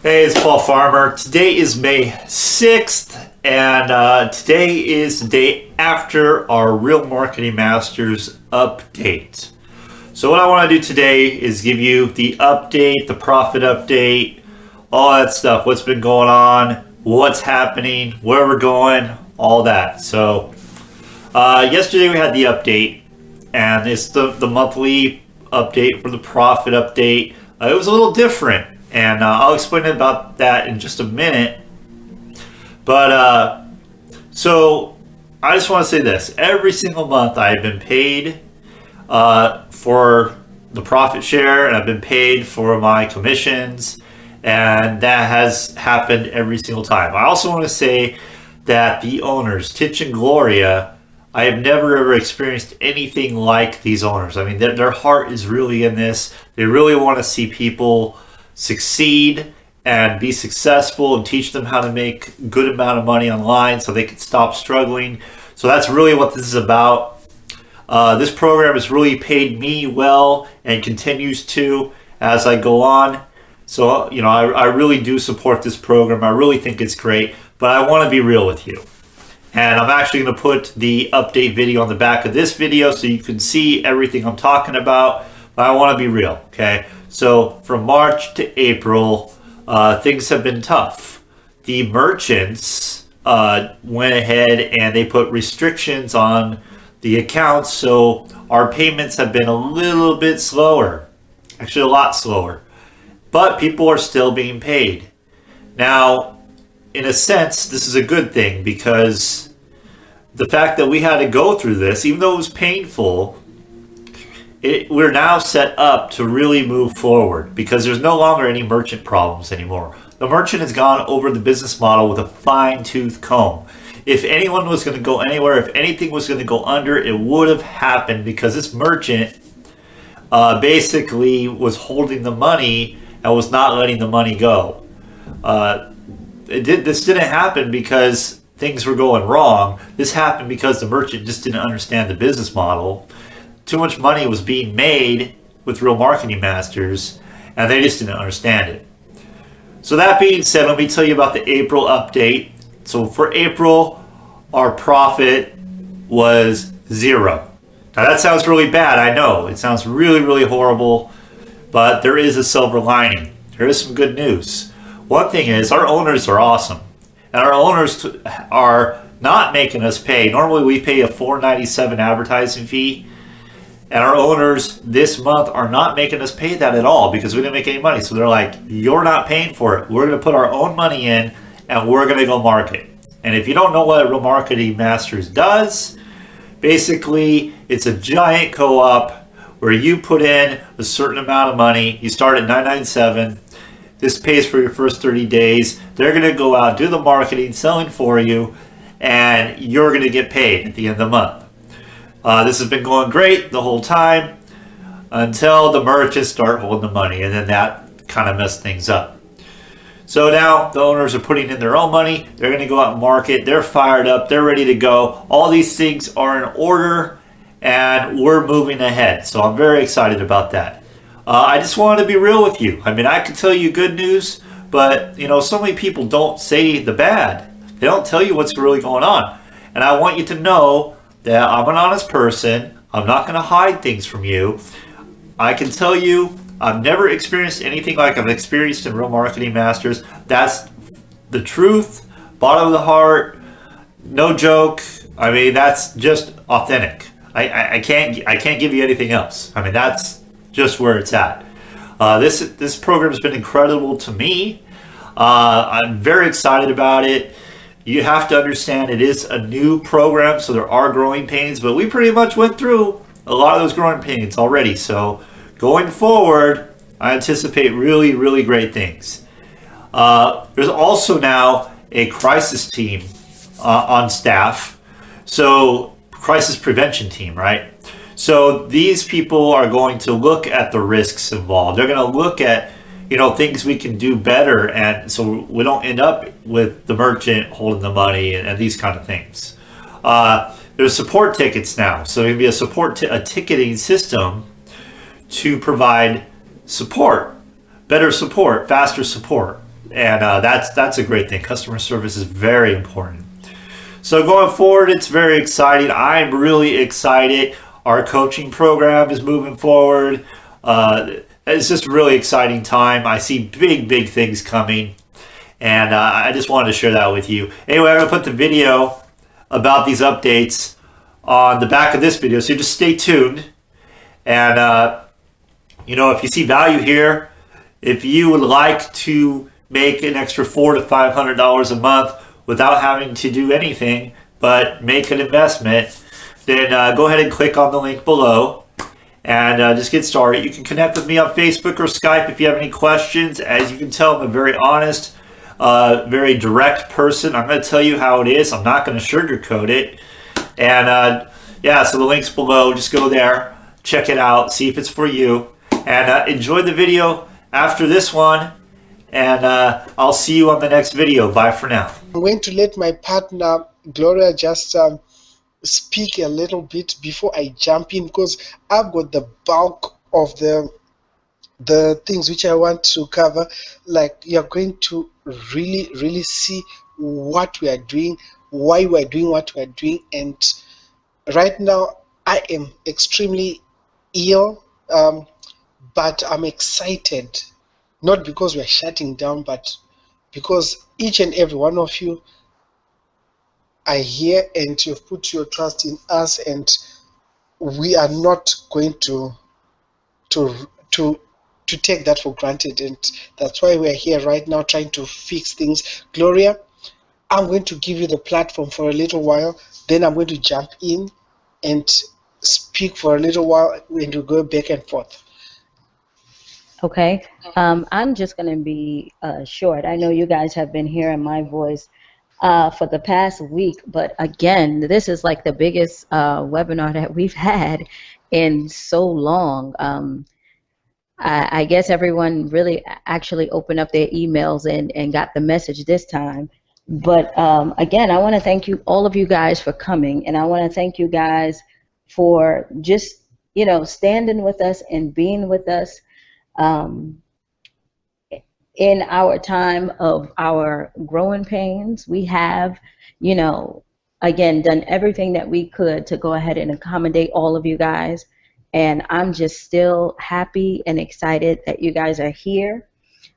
Hey, it's Paul Farmer. Today is May 6th, and today is the day after our Real Marketing Masters update. So what I want to do today is give you the update, the profit update, all that stuff, what's been going on, what's happening, where we're going, all that. So yesterday we had the update, and it's the monthly update for the profit update. It was a little different. And I'll explain about that in just a minute. But so I just want to say this. Every single month I have been paid for the profit share, and I've been paid for my commissions. And that has happened every single time. I also want to say that the owners, Tich and Gloria, I have never ever experienced anything like these owners. I mean, their heart is really in this. They really want to see people succeed and be successful and teach them how to make a good amount of money online so they can stop struggling. So that's really what this is about. This program has really paid me well and continues to as I go on. So, I really do support this program. I really think it's great, but I want to be real with you. And I'm actually going to put the update video on the back of this video so you can see everything I'm talking about. But I want to be real, okay? So from March to April, things have been tough. The merchants went ahead and they put restrictions on the accounts, so our payments have been a little bit slower, actually a lot slower. But people are still being paid. Now, in a sense, this is a good thing because the fact that we had to go through this, even though it was painful, we're now set up to really move forward because there's no longer any merchant problems anymore. The merchant has gone over the business model with a fine-tooth comb. If anyone was going to go anywhere, if anything was going to go under, it would have happened because this merchant basically was holding the money and was not letting the money go. This didn't happen because things were going wrong. This happened because the merchant just didn't understand the business model. Too much money was being made with Real Marketing Masters, and they just didn't understand it. So that being said, let me tell you about the April update. So for April, our profit was 0. Now that sounds really bad, I know. It sounds really, really horrible, but there is a silver lining. There is some good news. One thing is our owners are awesome, and our owners are not making us pay. Normally we pay a $4.97 advertising fee. And our owners this month are not making us pay that at all because we didn't make any money. So they're like, you're not paying for it. We're going to put our own money in and we're going to go market. And if you don't know what Real Marketing Masters does, basically it's a giant co-op where you put in a certain amount of money. You start at $9.97. This pays for your first 30 days. They're going to go out, do the marketing, selling for you, and you're going to get paid at the end of the month. This has been going great the whole time until the merchants start holding the money, and then that kind of messed things up. So now the owners are putting in their own money. They're going to go out and market. They're fired up. They're ready to go. All these things are in order, and we're moving ahead. So I'm very excited about that. I just wanted to be real with you. I mean, I could tell you good news, but so many people don't say the bad. They don't tell you what's really going on. And I want you to know that I'm an honest person. I'm not going to hide things from you. I can tell you I've never experienced anything like I've experienced in Real Marketing Masters. That's the truth, bottom of the heart, no joke. I mean, that's just authentic. I can't give you anything else. I mean, that's just where it's at. This program has been incredible to me. I'm very excited about it. You have to understand it is a new program, so there are growing pains, but we pretty much went through a lot of those growing pains already. So going forward, I anticipate really, really great things. There's also now a crisis team on staff. So crisis prevention team, right? So these people are going to look at the risks involved. They're going to look at things we can do better, and so we don't end up with the merchant holding the money and these kind of things. There's support tickets now, so there's going to be a ticketing system to provide support, better support, faster support. and that's a great thing. Customer service is very important. So going forward, it's very exciting. I'm really excited. Our coaching program is moving forward. It's just a really exciting time. I see big things coming, and I just wanted to share that with you. Anyway, I'm gonna put the video about these updates on the back of this video, so you just stay tuned. And if you see value here, if you would like to make an extra $400 to $500 without having to do anything but make an investment, then go ahead and click on the link below and just get started. You can connect with me on Facebook or Skype if you have any questions. As you can tell, I'm a very honest, very direct person. I'm going to tell you how it is. I'm not going to sugarcoat it. And so the link's below. Just go there, check it out, see if it's for you, and enjoy the video after this one. And I'll see you on the next video. Bye for now. I'm going to let my partner Gloria just speak a little bit before I jump in, because I've got the bulk of the things which I want to cover. Like, you're going to really see what we are doing, why we are doing what we are doing. And right now I am extremely ill, but I'm excited, not because we're shutting down, but because each and every one of you are here and you've put your trust in us, and we are not going to take that for granted. And that's why we're here right now trying to fix things. Gloria, I'm going to give you the platform for a little while, then I'm going to jump in and speak for a little while, and we'll go back and forth. Okay, I'm just going to be short. I know you guys have been hearing my voice for the past week, but again, this is like the biggest webinar that we've had in so long. I guess everyone really actually opened up their emails and got the message this time. But again, I want to thank you, all of you guys, for coming, and I want to thank you guys for just standing with us and being with us in our time of our growing pains. We have, again, done everything that we could to go ahead and accommodate all of you guys. And I'm just still happy and excited that you guys are here.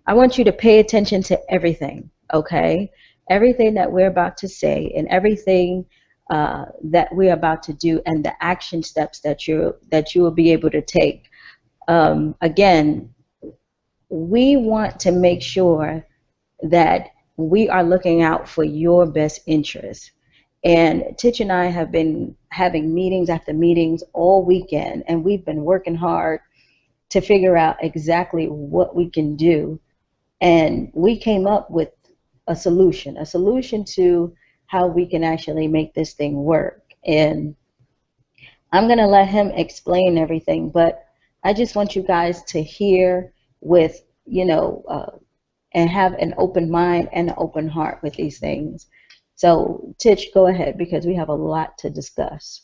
I want you to pay attention to everything, okay? Everything that we're about to say and everything that we're about to do, and the action steps that you will be able to take. Again, we want to make sure that we are looking out for your best interests. And Tich and I have been having meetings after meetings all weekend, and we've been working hard to figure out exactly what we can do. And we came up with a solution to how we can actually make this thing work. And I'm going to let him explain everything, but I just want you guys to hear with, and have an open mind and an open heart with these things. So, Tich, go ahead, because we have a lot to discuss.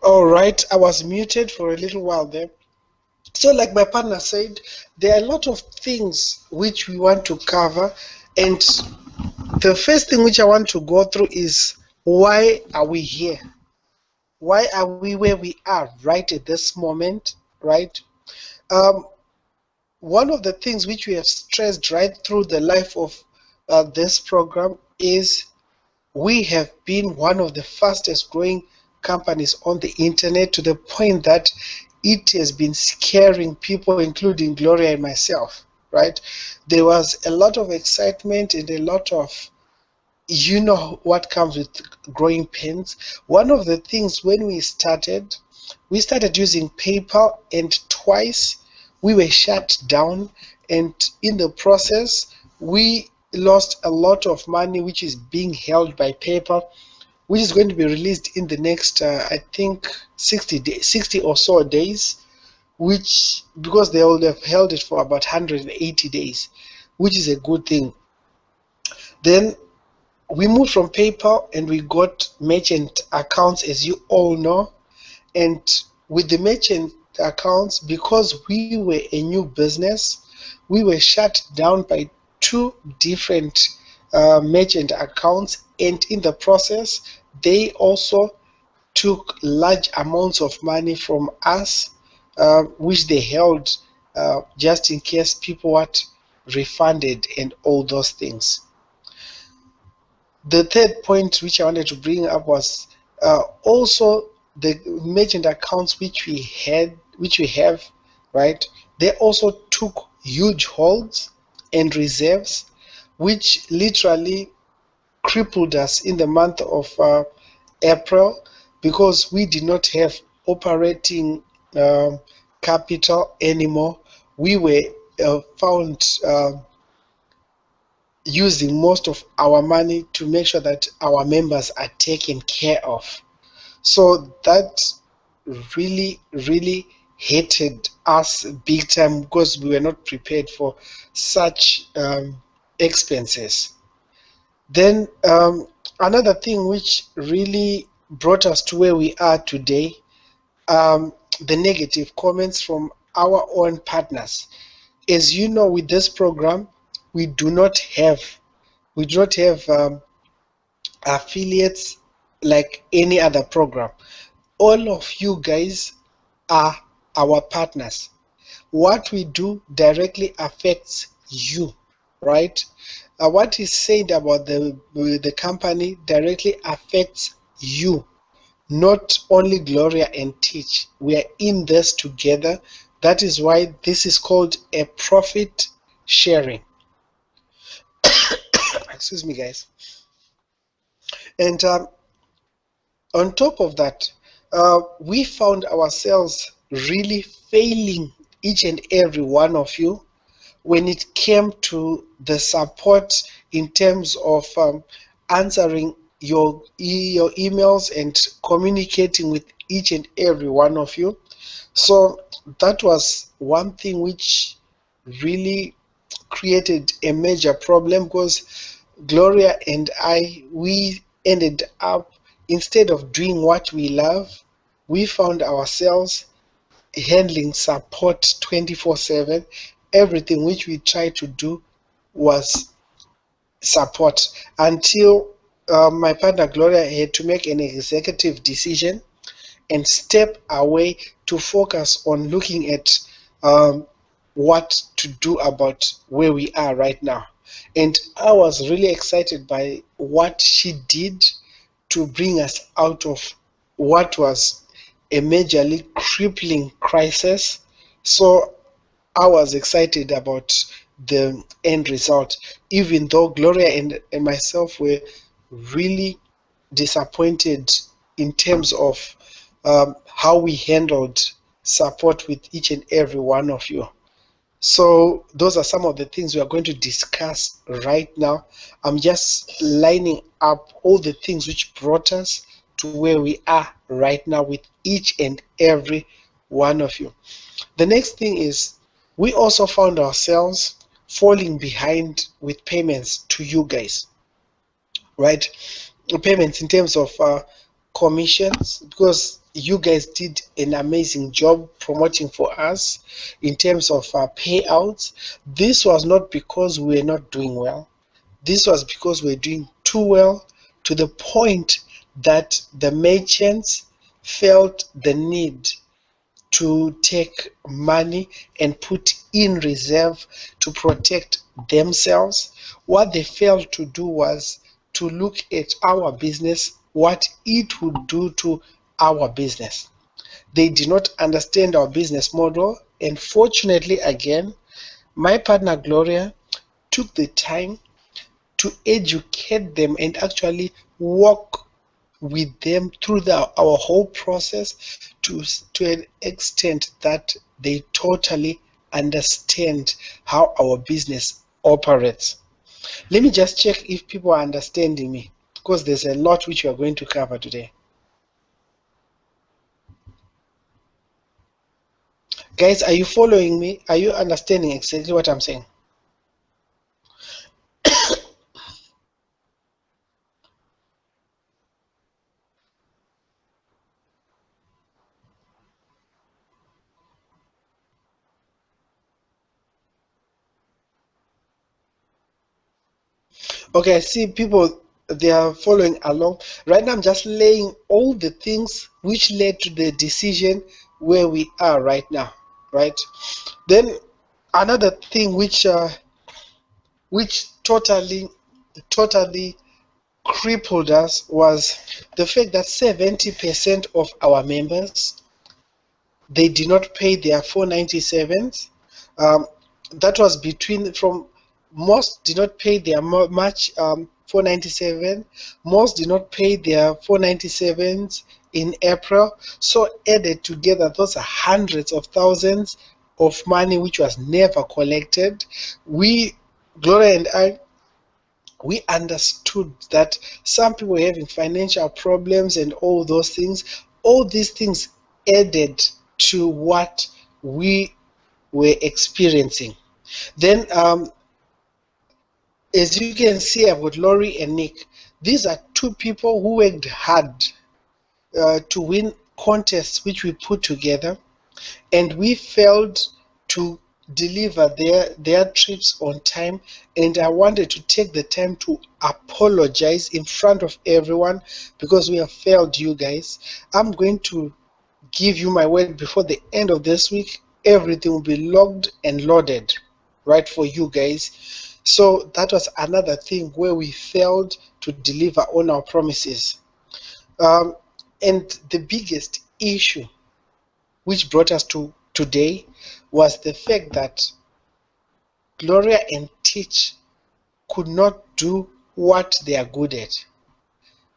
All right, I was muted for a little while there. So like my partner said, there are a lot of things which we want to cover, and the first thing which I want to go through is, why are we here? Why are we where we are right at this moment, right? One of the things which we have stressed right through the life of this program is we have been one of the fastest growing companies on the internet, to the point that it has been scaring people, including Gloria and myself, right? There was a lot of excitement and a lot of, what comes with growing pains. One of the things, when we started using PayPal, and twice we were shut down, and in the process we lost a lot of money which is being held by PayPal, which is going to be released in the next I think 60 or so days, which, because they will have held it for about 180 days, which is a good thing. Then we moved from PayPal and we got merchant accounts, as you all know, And with the merchant accounts, because we were a new business, we were shut down by two different merchant accounts, and in the process, they also took large amounts of money from us, which they held just in case people were refunded and all those things. The third point which I wanted to bring up was also the merchant accounts which we have, right? They also took huge holds and reserves, which literally crippled us in the month of April, because we did not have operating capital anymore. We were found using most of our money to make sure that our members are taken care of. So that really hated us big time, because we were not prepared for such expenses. Then another thing which really brought us to where we are today, the negative comments from our own partners. As you know, with this program, we do not have we do not have affiliates like any other program. All of you guys are our partners. What we do directly affects you, right? What is said about the company directly affects you, not only Gloria and Teach. We are in this together. That is why this is called a profit sharing. Excuse me, guys. And on top of that, we found ourselves really failing each and every one of you when it came to the support in terms of answering your emails and communicating with each and every one of you. So that was one thing which really created a major problem, because Gloria and we ended up, instead of doing what we love, we found ourselves handling support 24/7. Everything which we tried to do was support, until my partner Gloria had to make an executive decision and step away to focus on looking at what to do about where we are right now. And I was really excited by what she did to bring us out of what was a majorly crippling crisis. So I was excited about the end result, even though Gloria and myself were really disappointed in terms of how we handled support with each and every one of you. So those are some of the things we are going to discuss right now. I'm just lining up all the things which brought us to where we are right now with each and every one of you. The next thing is, we also found ourselves falling behind with payments to you guys, right? Payments in terms of commissions, because you guys did an amazing job promoting for us in terms of payouts. This was not because we're not doing well. This was because we're doing too well, to the point that the merchants felt the need to take money and put in reserve to protect themselves. What they failed to do was to look at our business, what it would do to our business. They did not understand our business model, and fortunately, again, my partner Gloria took the time to educate them and actually walk with them through our whole process, to an extent that they totally understand how our business operates. Let me just check if people are understanding me, because there's a lot which we are going to cover today. Guys, are you following me? Are you understanding exactly what I'm saying? Okay, I see people, they are following along. Right now, I'm just laying all the things which led to the decision where we are right now, right? Then another thing which totally crippled us was the fact that 70% of our members, they did not pay their 497s. Um, that was between from most did not pay their March 497. Most did not pay their 497s in April. So added together, those are hundreds of thousands of money which was never collected. We, Gloria and I, we understood that some people were having financial problems and all those things. All these things added to what we were experiencing. Then, as you can see, I've got Laurie and Nick. These are two people who worked hard to win contests which we put together, and we failed to deliver their trips on time. And I wanted to take the time to apologize in front of everyone because we have failed you guys. I'm going to give you my word, before the end of this week everything will be logged and loaded right for you guys. So that was another thing where we failed to deliver on our promises. And the biggest issue which brought us to today was the fact that Gloria and Tich could not do what they are good at.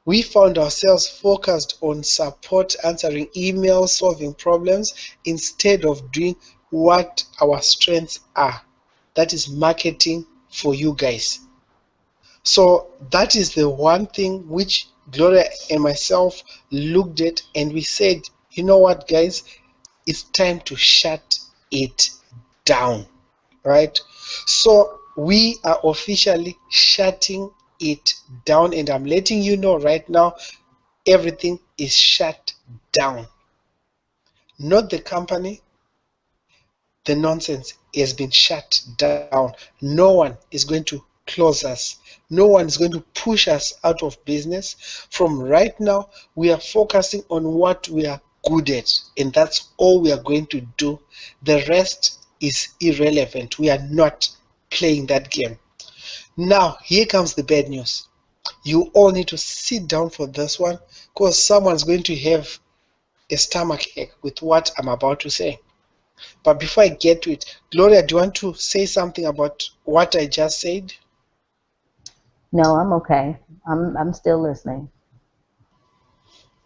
We found ourselves focused on support, answering emails, solving problems, instead of doing what our strengths are. That is marketing for you guys. So that is the one thing which Gloria and myself looked at, and we said, you know what, guys, it's time to shut it down, right? So we are officially shutting it down, and I'm letting you know right now, everything is shut down. Not the company, the nonsense has been shut down. No one is going to close us. No one is going to push us out of business. From right now, we are focusing on what we are good at, and that's all we are going to do. The rest is irrelevant. We are not playing that game. Now, here comes the bad news. You all need to sit down for this one, because someone's going to have a stomach ache with what I'm about to say. But before I get to it, Gloria, do you want to say something about what I just said? No, I'm okay. I'm still listening.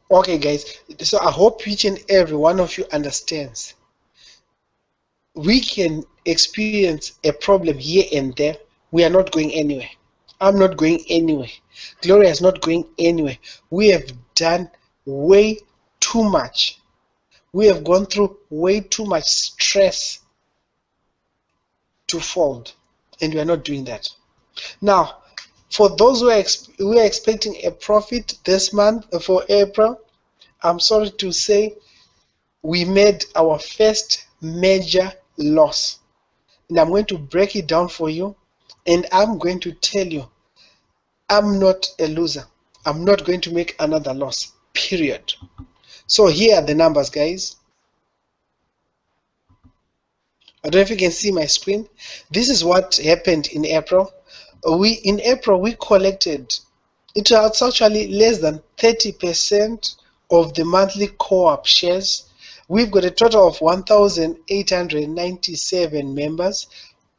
Okay, guys. So I hope each and every one of you understands. We can experience a problem here and there. We are not going anywhere. I'm not going anywhere. Gloria is not going anywhere. We have done way too much. We have gone through way too much stress to fold, and we are not doing that. Now, for those who are expecting a profit this month for April, I'm sorry to say we made our first major loss. And I'm going to break it down for you, and I'm going to tell you, I'm not a loser. I'm not going to make another loss, period. So here are the numbers, guys. I don't know if you can see my screen. This is what happened in April. In April we collected, it was actually less than 30% of the monthly co-op shares. We've got a total of 1,897 members,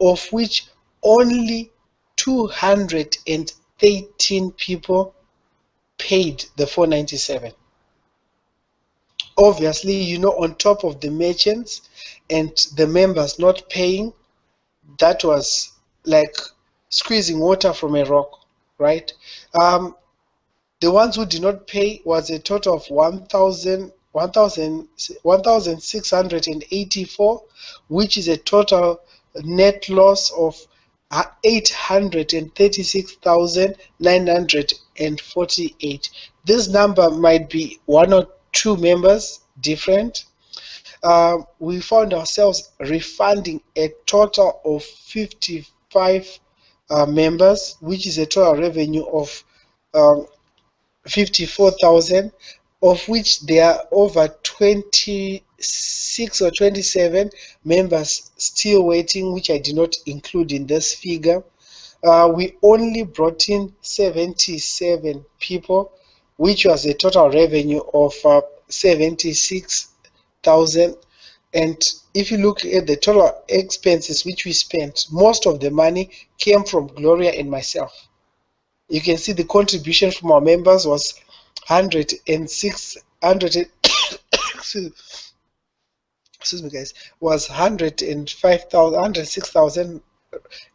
of which only 213 people paid the 497. Obviously, on top of the merchants and the members not paying, that was like squeezing water from a rock, right? The ones who did not pay was a total of 1,684, which is a total net loss of 836,948. This number might be one or two members different. We found ourselves refunding a total of 55 members, which is a total revenue of um, 54,000, of which there are over 26 or 27 members still waiting, which I did not include in this figure. We only brought in 77 people, which was a total revenue of 76,000. And if you look at the total expenses which we spent, most of the money came from Gloria and myself. You can see the contribution from our members was 106, 100, excuse me guys, was 105,000, 106,000,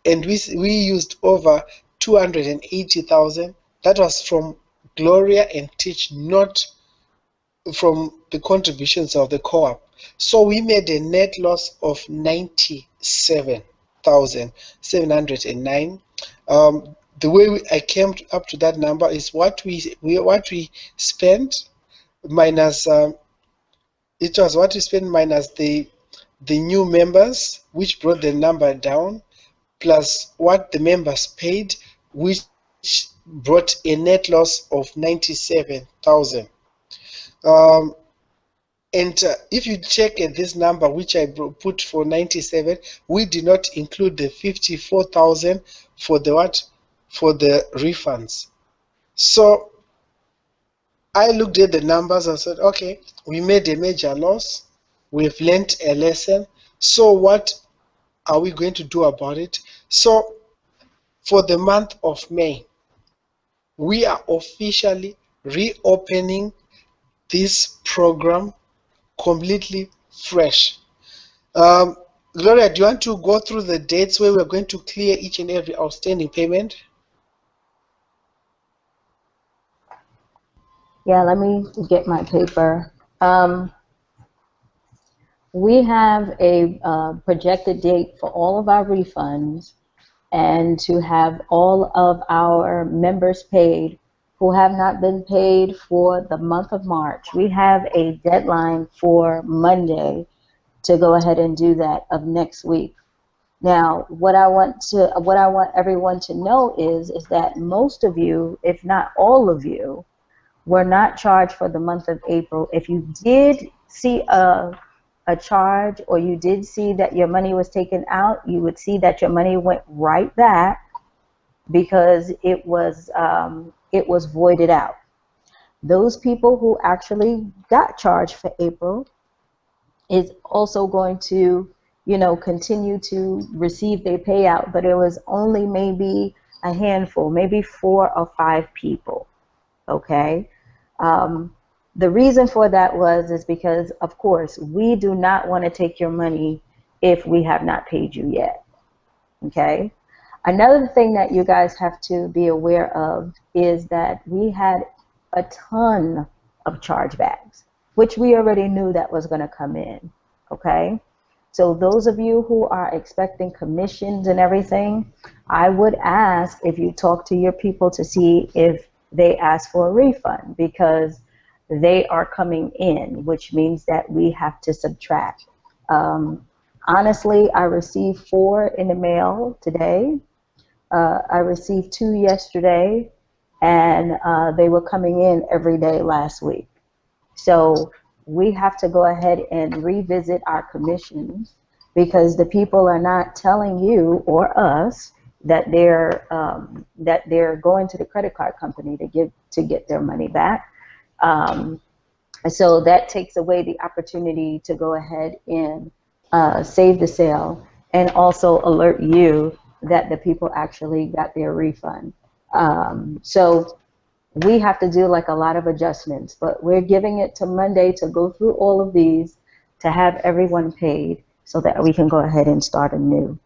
and we used over 280,000. That was from Gloria and Tich, not from the contributions of the co-op. So we made a net loss of 97,709. The way I came up to that number is what we spent minus it was what we spent minus the new members, which brought the number down, plus what the members paid, which brought a net loss of 97,000. And if you check at this number, which I put for 97, we did not include the 54,000 for the what? For the refunds. So I looked at the numbers and said, okay, we made a major loss. We've learned a lesson. So what are we going to do about it? So for the month of May, we are officially reopening this program completely fresh. Gloria, do you want to go through the dates where we're going to clear each and every outstanding payment? Yeah, let me get my paper. We have a projected date for all of our refunds and to have all of our members paid who have not been paid for the month of March. We have a deadline for Monday to go ahead and do that of next week. Now, what I want everyone to know is that most of you, if not all of you, were not charged for the month of April. If you did see a charge or you did see that your money was taken out, you would see that your money went right back because it was voided out. Those people who actually got charged for April is also going to, continue to receive their payout, but it was only maybe a handful, maybe 4 or 5 people. Okay. The reason for that is because, of course, we do not want to take your money if we have not paid you yet. Okay. Another thing that you guys have to be aware of is that we had a ton of chargebacks, which we already knew that was going to come in. Okay. So those of you who are expecting commissions and everything, I would ask if you talk to your people to see if they ask for a refund, because they are coming in, which means that we have to subtract. Honestly, I received 4 in the mail today. I received 2 yesterday, and they were coming in every day last week. So we have to go ahead and revisit our commissions, because the people are not telling you or us that they're going to the credit card company to get their money back. So that takes away the opportunity to go ahead and save the sale, and also alert you that the people actually got their refund. So we have to do like a lot of adjustments, but we're giving it to Monday to go through all of these to have everyone paid so that we can go ahead and start anew.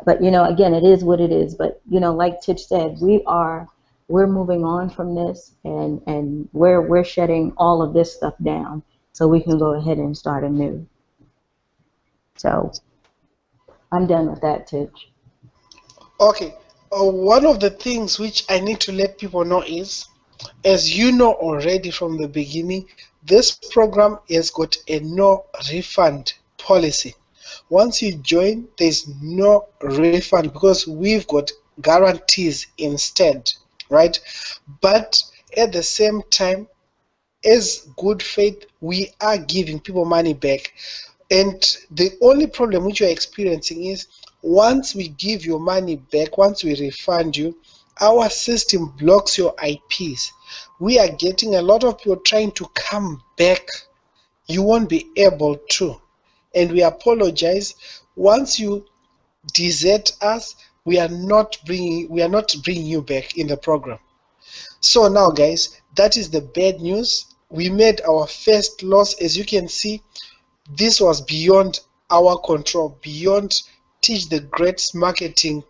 But again, it is what it is. But like Tich said, we're moving on from this, and we're shutting all of this stuff down so we can go ahead and start anew. So I'm done with that, Tich. Okay. One of the things which I need to let people know is, as you know already from the beginning, this program has got a no refund policy. Once you join, there's no refund because we've got guarantees instead, right? But at the same time, as good faith, we are giving people money back. And the only problem which you're experiencing is once we give your money back, once we refund you, our system blocks your IPs. We are getting a lot of people trying to come back. You won't be able to. And we apologize. Once you desert us, we are not bringing you back in the program. So now guys, that is the bad news. We made our first loss. As you can see, this was beyond our control, beyond Teach the Great's marketing.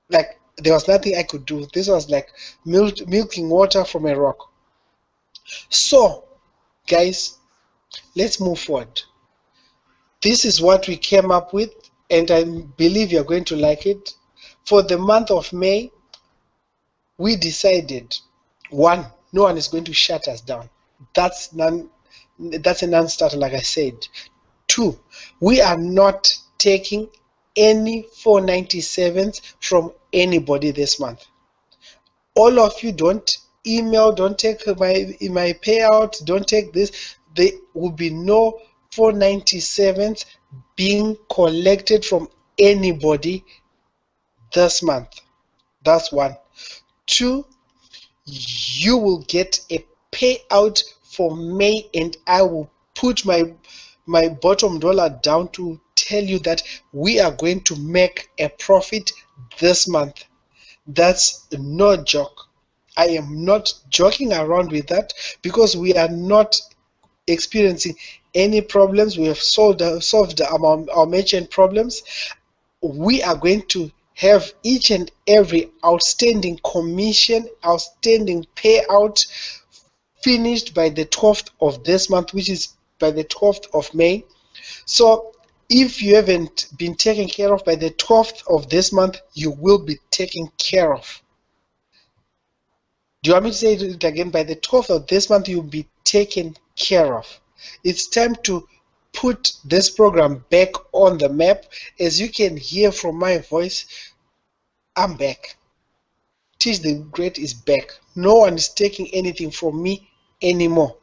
Like there was nothing I could do. This was like milking water from a rock. So guys, let's move forward. This is what we came up with, and I believe you're going to like it. For the month of May, we decided, one, no one is going to shut us down. That's a non-starter, like I said. Two, we are not taking any 497s from anybody this month. All of you, don't email, don't take my payout, don't take this. There will be no 497s being collected from anybody this month. That's one. Two, you will get a payout for May, and I will put my bottom dollar down to tell you that we are going to make a profit this month. That's no joke. I am not joking around with that because we are not experiencing any problems. We have solved our merchant problems. We are going to have each and every outstanding commission, outstanding payout finished by the 12th of this month, which is by the 12th of May. So if you haven't been taken care of by the 12th of this month, you will be taken care of. Do you want me to say it again? By the 12th of this month, you'll be taken care of. It's time to put this program back on the map. As you can hear from my voice, I'm back. Teach the Great is back. No one is taking anything from me anymore.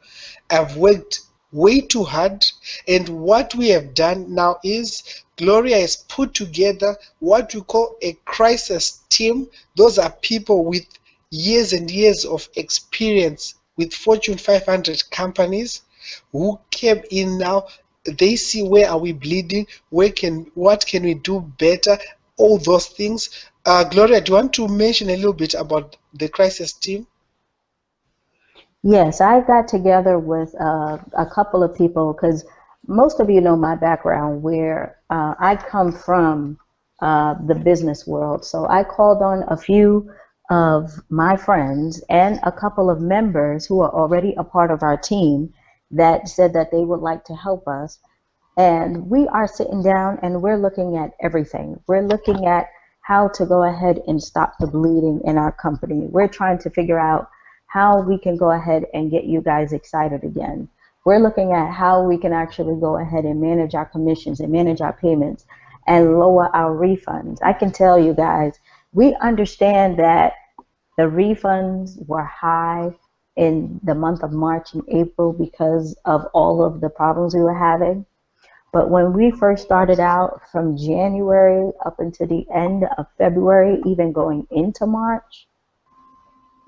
I've worked way too hard, and what we have done now is Gloria has put together what we call a crisis team. Those are people with years and years of experience with Fortune 500 companies who came in now. They see where are we bleeding, what can we do better, all those things. Gloria, do you want to mention a little bit about the crisis team? Yes, I got together with a couple of people because most of you know my background where I come from the business world. So I called on a few of my friends and a couple of members who are already a part of our team that said that they would like to help us. And we are sitting down and we're looking at everything. We're looking at how to go ahead and stop the bleeding in our company. We're trying to figure out how we can go ahead and get you guys excited again. We're looking at how we can actually go ahead and manage our commissions and manage our payments and lower our refunds. I can tell you guys, we understand that the refunds were high in the month of March and April because of all of the problems we were having. But when we first started out from January up until the end of February, even going into March,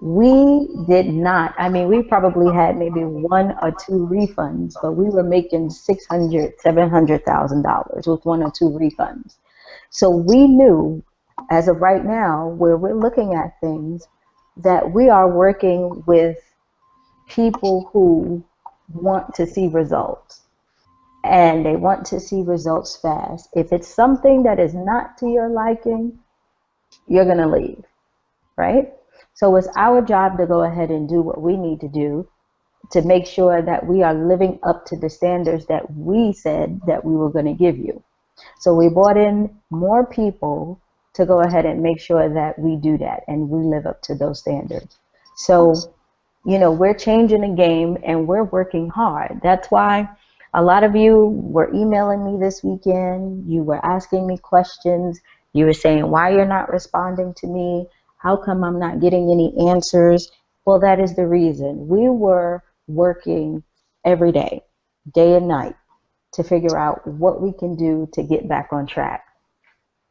we did not. I mean, we probably had maybe one or two refunds, but we were making $700,000 with one or two refunds. So we knew, as of right now, where we're looking at things, that we are working with people who want to see results. And they want to see results fast. If it's something that is not to your liking, you're going to leave, right? So it's our job to go ahead and do what we need to do to make sure that we are living up to the standards that we said that we were going to give you. So we brought in more people to go ahead and make sure that we do that and we live up to those standards. So, you know, we're changing the game and we're working hard. That's why A lot of you were emailing me this weekend. You were asking me questions. You were saying why you're not responding to me. How come I'm not getting any answers? Well, that is the reason. We were working every day, day and night, to figure out what we can do to get back on track.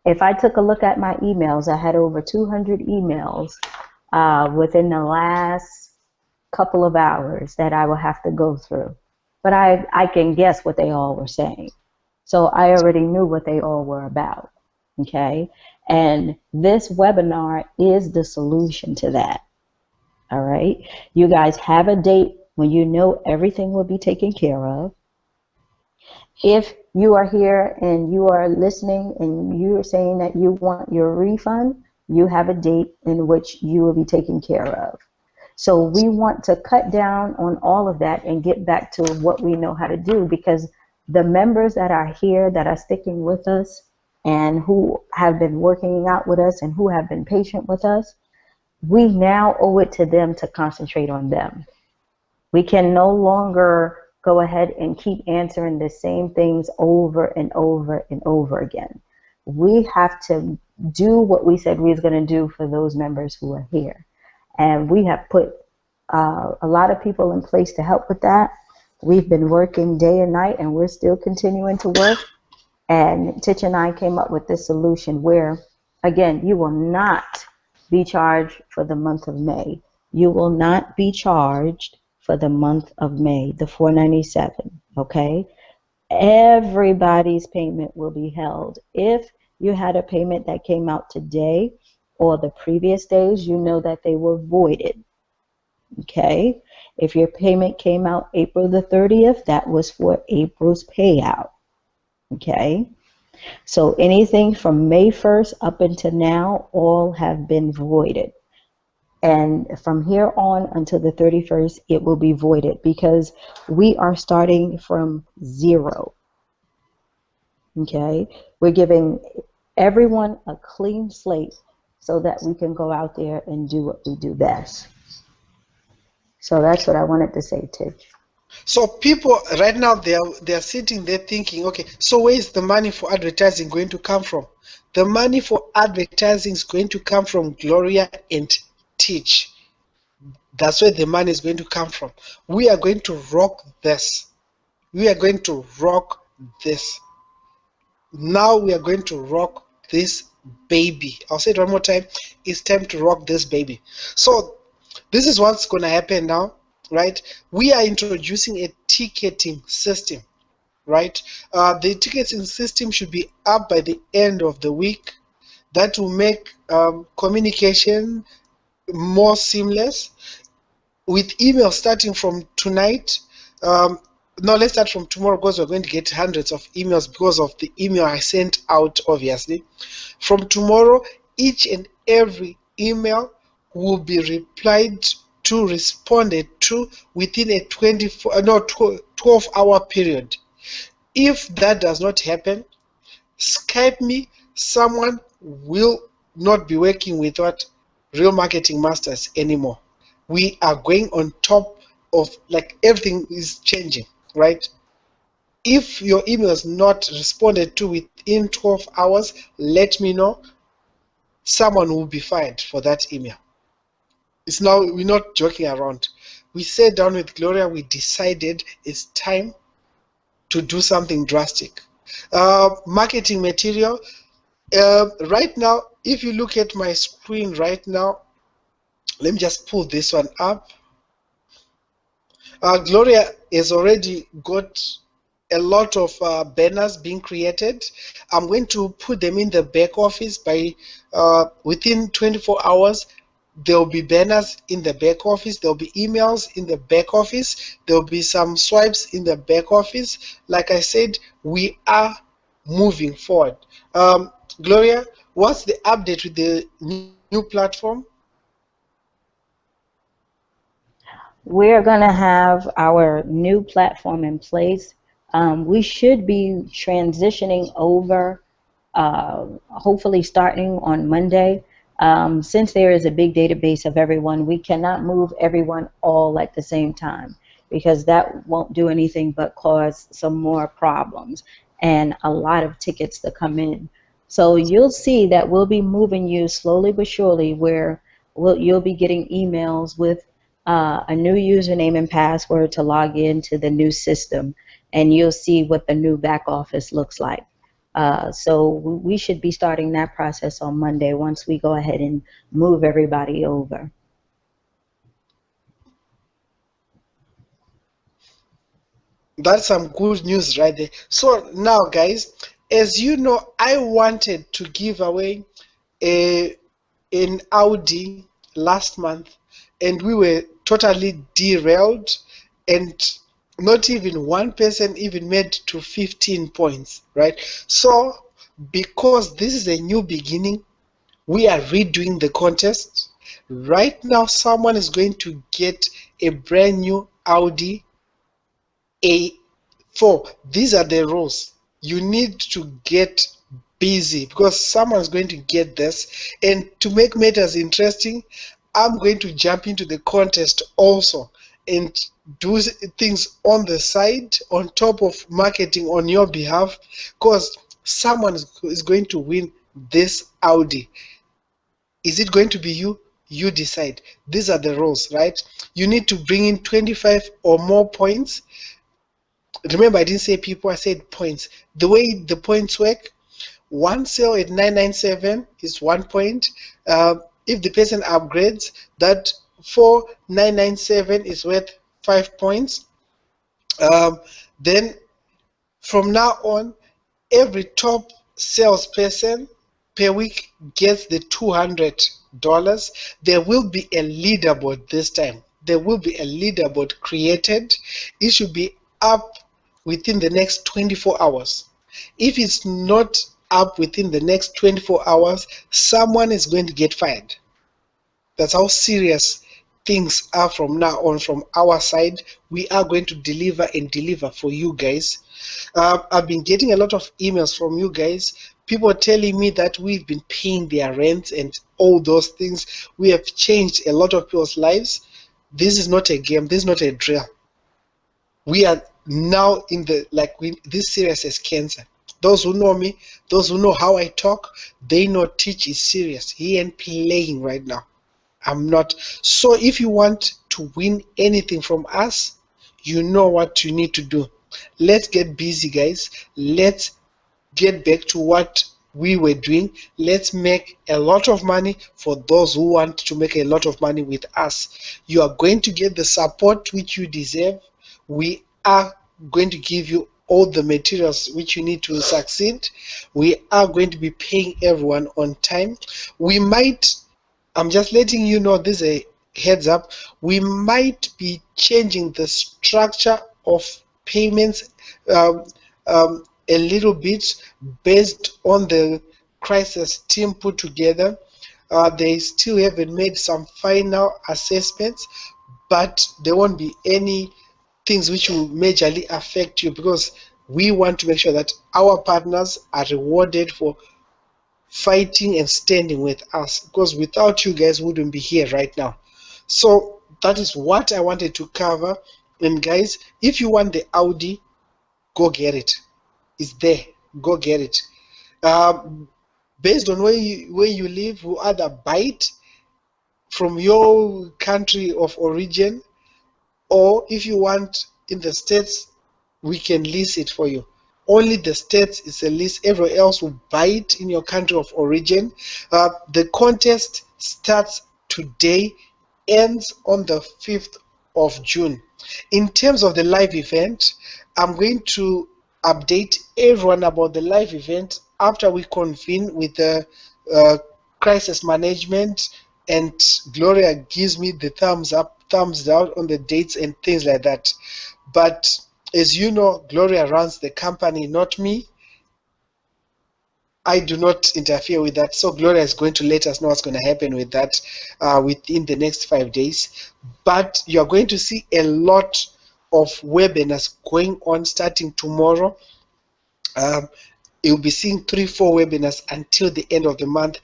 If I took a look at my emails, I had over 200 emails within the last couple of hours that I will have to go through. But I can guess what they all were saying. So I already knew what they all were about. Okay? And this webinar is the solution to that. All right? You guys have a date when you know everything will be taken care of. If you are here and you are listening and you are saying that you want your refund, you have a date in which you will be taken care of. So we want to cut down on all of that and get back to what we know how to do, because the members that are here that are sticking with us and who have been working out with us and who have been patient with us, we now owe it to them to concentrate on them. We can no longer go ahead and keep answering the same things over and over and over again. We have to do what we said we was going to do for those members who are here. And we have put a lot of people in place to help with that. We've been working day and night, and we're still continuing to work. And Tich and I came up with this solution where, again, you will not be charged for the month of May. You will not be charged for the month of May, the $497, okay? Everybody's payment will be held. If you had a payment that came out today or the previous days, you know that they were voided, okay? If your payment came out April the 30th, that was for April's payout, okay? So anything from May 1st up until now, all have been voided. And from here on until the 31st, it will be voided because we are starting from zero. Okay? We're giving everyone a clean slate so that we can go out there and do what we do best. So that's what I wanted to say, Tich. So people right now they're sitting there thinking, okay, so where is the money for advertising going to come from? The money for advertising is going to come from Gloria and Tich. That's where the money is going to come from. We are going to rock this. We are going to rock this. Now we are going to rock this baby. I'll say it one more time. It's time to rock this baby. So this is what's going to happen now, right? We are introducing a ticketing system, right? The ticketing system should be up by the end of the week. That will make communication more seamless. With email starting from tonight, no, let's start from tomorrow because we're going to get hundreds of emails because of the email I sent out, obviously. From tomorrow, each and every email will be replied to, responded to within a 12-hour period. If that does not happen, Skype me. Someone will not be working with Real Marketing Masters anymore. We are going on top of, like, everything is changing, right? If your email is not responded to within 12 hours, let me know. Someone will be fired for that email. It's now, we're not joking around. We sat down with Gloria, we decided it's time to do something drastic. Marketing material. Right now, if you look at my screen right now, let me just pull this one up. Gloria has already got a lot of banners being created. I'm going to put them in the back office by within 24 hours. There will be banners in the back office. There will be emails in the back office. There will be some swipes in the back office. Like I said, we are moving forward. Gloria, what's the update with the new platform? We're going to have our new platform in place. We should be transitioning over, hopefully starting on Monday. Since there is a big database of everyone, we cannot move everyone all at the same time. because that won't do anything but cause some more problems and a lot of tickets to come in. So you'll see that we'll be moving you slowly but surely where you'll be getting emails with a new username and password to log into the new system, and you'll see what the new back office looks like. So we should be starting that process on Monday once we go ahead and move everybody over. That's some good news right there. So now, guys, as you know, I wanted to give away a an Audi last month, and we were totally derailed, and not even one person even made to 15 points, right? So because this is a new beginning, we are redoing the contest. Right now, someone is going to get a brand new Audi A4. These are the rules. You need to get busy because someone's going to get this. And to make matters interesting, I'm going to jump into the contest also and do things on the side on top of marketing on your behalf, because someone is going to win this Audi. Is it going to be you? You decide. These are the rules, right? You need to bring in 25 or more points. Remember, I didn't say people, I said points. The way the points work, one sale at 997 is 1 point. If the person upgrades, that 4997 is worth 5 points. Then from now on, every top salesperson per week gets the $200. There will be a leaderboard this time. There will be a leaderboard created. It should be up within the next 24 hours. If it's not up within the next 24 hours, someone is going to get fired. That's how serious things are from now on. From our side, we are going to deliver and deliver for you guys. I've been getting a lot of emails from you guys, people telling me that we've been paying their rent and all those things. We have changed a lot of people's lives. This is not a game, this is not a drill. We are now in the, this serious as cancer. Those who know me, those who know how I talk, they know Tich is serious. He ain't playing right now. I'm not. So if you want to win anything from us, you know what you need to do. Let's get busy, guys. Let's get back to what we were doing. Let's make a lot of money for those who want to make a lot of money with us. You are going to get the support which you deserve. We are going to give you all the materials which you need to succeed. We are going to be paying everyone on time. We might, I'm just letting you know, this is a heads up, we might be changing the structure of payments a little bit based on the crisis team put together. They still haven't made some final assessments, but there won't be any things which will majorly affect you, because we want to make sure that our partners are rewarded for fighting and standing with us, because without you guys we wouldn't be here right now. So that is what I wanted to cover. And guys, if you want the Audi, go get it. It's there. Go get it. Based on where you live, you either buy it from your country of origin, or if you want in the States, we can lease it for you. Only the States is a lease. Everywhere else will buy it in your country of origin. The contest starts today, ends on the 5th of June. In terms of the live event, I'm going to update everyone about the live event after we convene with the crisis management, and Gloria gives me the thumbs up, thumbs down on the dates and things like that. But as you know, Gloria runs the company, not me. I do not interfere with that. So Gloria is going to let us know what's going to happen with that within the next 5 days. But you're going to see a lot of webinars going on starting tomorrow. You'll be seeing 3-4 webinars until the end of the month.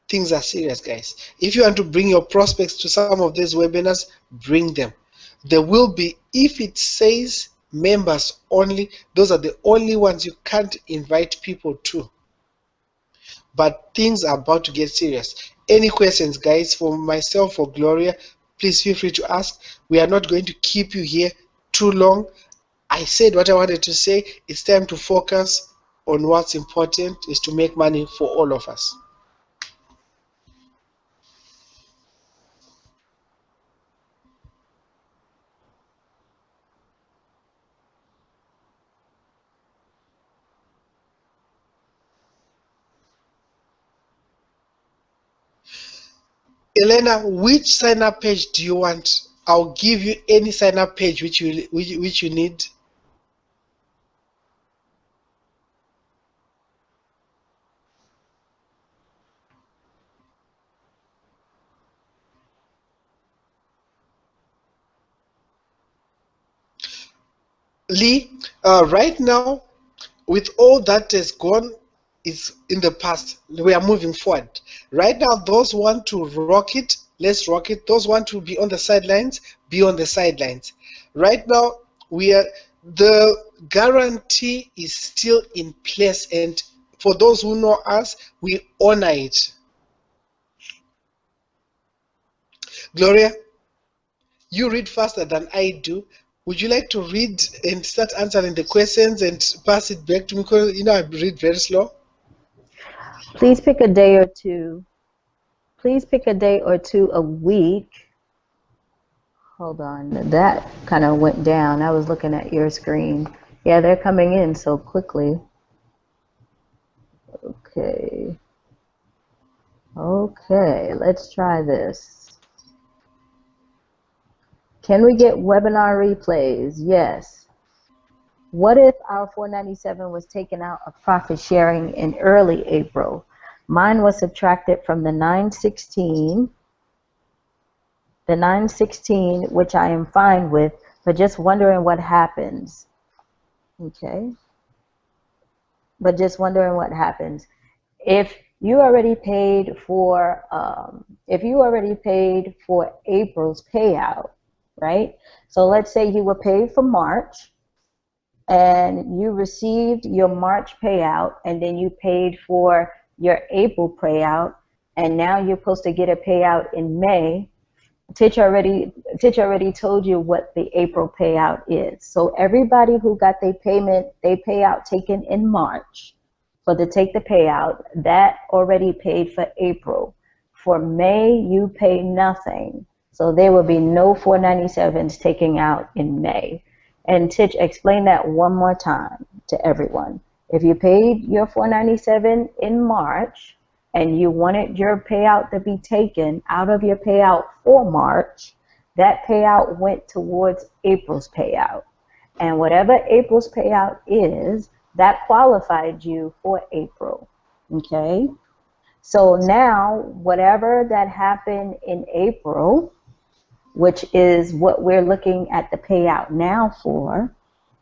Things are serious, guys. If you want to bring your prospects to some of these webinars, bring them. There will be, if it says members only, those are the only ones you can't invite people to. But things are about to get serious. Any questions, guys, for myself or Gloria, please feel free to ask. We are not going to keep you here too long. I said what I wanted to say. It's time to focus on what's important, is to make money for all of us. Elena, which sign-up page do you want? I'll give you any sign-up page which you need. Lee, right now, with all that has gone, is in the past. We are moving forward. Right now, those want to rock it, let's rock it. Those want to be on the sidelines, be on the sidelines. Right now, the guarantee is still in place, and for those who know us, we honor it. Gloria, you read faster than I do. Would you like to read and start answering the questions and pass it back to me? Because I read very slow. Please pick a day or two. Please pick a day or two a week. Hold on, that kind of went down. I was looking at your screen. Yeah, they're coming in so quickly. Okay. Okay, let's try this. Can we get webinar replays? Yes. What if our 497 was taken out of profit sharing in early April? Mine was subtracted from the 916, which I am fine with, but just wondering what happens. Okay. But just wondering what happens. If you already paid for April's payout, right? So let's say you were paid for March and you received your March payout, and then you paid for your April payout, and now you're supposed to get a payout in May. Tich already told you what the April payout is. So everybody who got their payout taken in March, for to take the payout, that already paid for April. For May, you pay nothing. So there will be no 497s taking out in May. And Tich, explain that one more time to everyone. If you paid your 497 in March and you wanted your payout to be taken out of your payout for March, that payout went towards April's payout. And whatever April's payout is, that qualified you for April. Okay? So now, whatever that happened in April, which is what we're looking at the payout now for,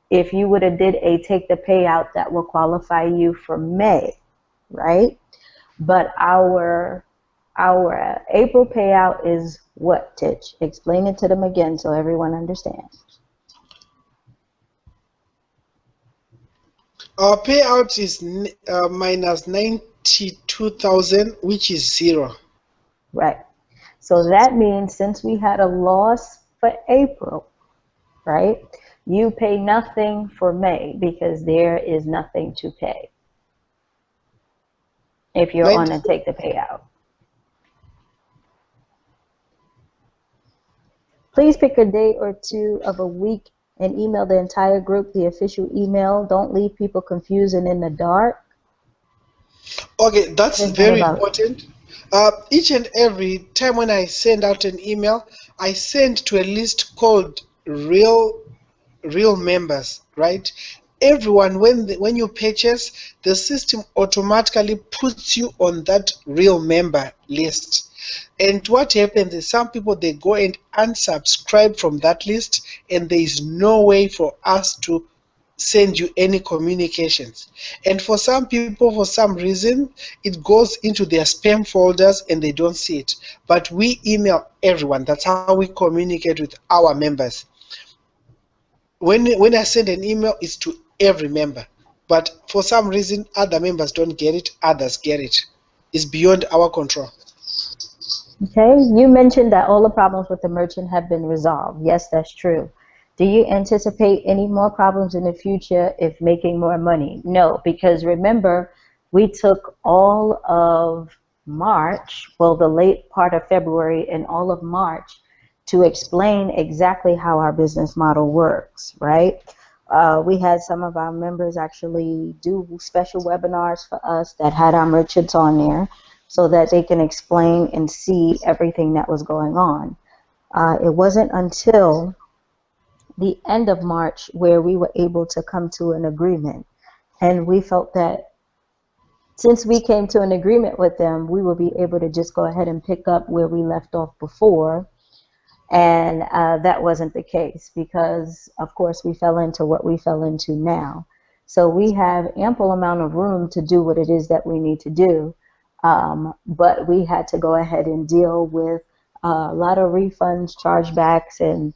if you would have did a take the payout, that will qualify you for May, right? But our April payout is what, Tich? Explain it to them again so everyone understands. Our payout is minus 92,000, which is 0. Right. So that means since we had a loss for April, right, you pay nothing for May because there is nothing to pay if you're on to take the payout. Please pick a day or two of a week and email the entire group the official email. Don't leave people confused and in the dark. Okay, that's very important. Each and every time when I send out an email, I send to a list called real members, right? Everyone, when you purchase, the system automatically puts you on that real member list. And what happens is some people, they go and unsubscribe from that list, and there is no way for us to send you any communications. And for some people, for some reason, it goes into their spam folders and they don't see it. But we email everyone. That's how we communicate with our members. When I send an email, it's to every member. But for some reason, other members don't get it, others get it. It's beyond our control. Okay, you mentioned that all the problems with the merchant have been resolved. Yes, that's true. Do you anticipate any more problems in the future if making more money? No, because remember, we took all of March, well, the late part of February and all of March to explain exactly how our business model works, right? We had some of our members actually do special webinars for us that had our merchants on there so that they can explain and see everything that was going on. It wasn't until the end of March where we were able to come to an agreement. And we felt that since we came to an agreement with them, we would be able to just go ahead and pick up where we left off before. And that wasn't the case because, of course, we fell into what we fell into now. So we have ample amount of room to do what it is that we need to do. But we had to go ahead and deal with a lot of refunds, chargebacks, and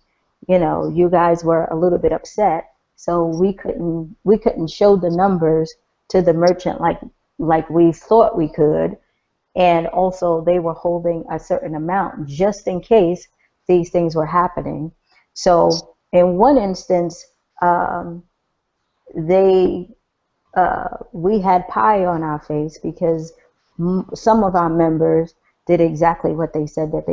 you guys were a little bit upset. So we couldn't show the numbers to the merchant like we thought we could. And also they were holding a certain amount just in case these things were happening. So in one instance, we had pie on our face because some of our members did exactly what they said that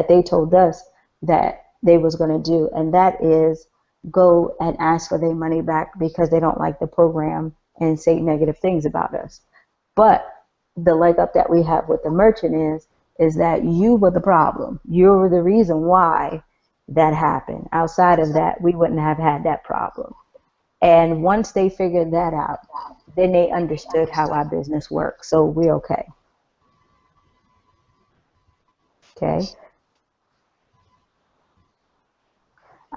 they told us that they was going to do, and that is go and ask for their money back because they don't like the program and say negative things about us. But the leg up that we have with the merchant is that you were the problem. You were the reason why that happened. Outside of that, we wouldn't have had that problem. And once they figured that out, then they understood how our business works. So we're okay. Okay.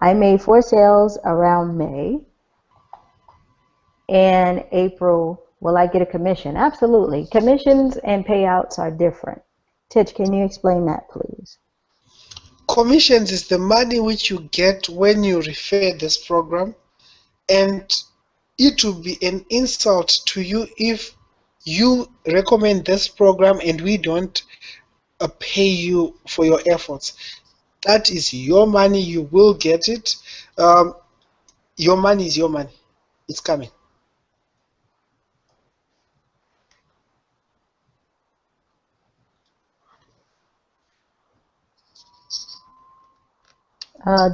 I made 4 sales around May. And April, will I get a commission? Absolutely. Commissions and payouts are different. Tich, can you explain that, please? Commissions is the money which you get when you refer this program, and it will be an insult to you if you recommend this program and we don't pay you for your efforts. That is your money. You will get it. Your money is your money. It's coming.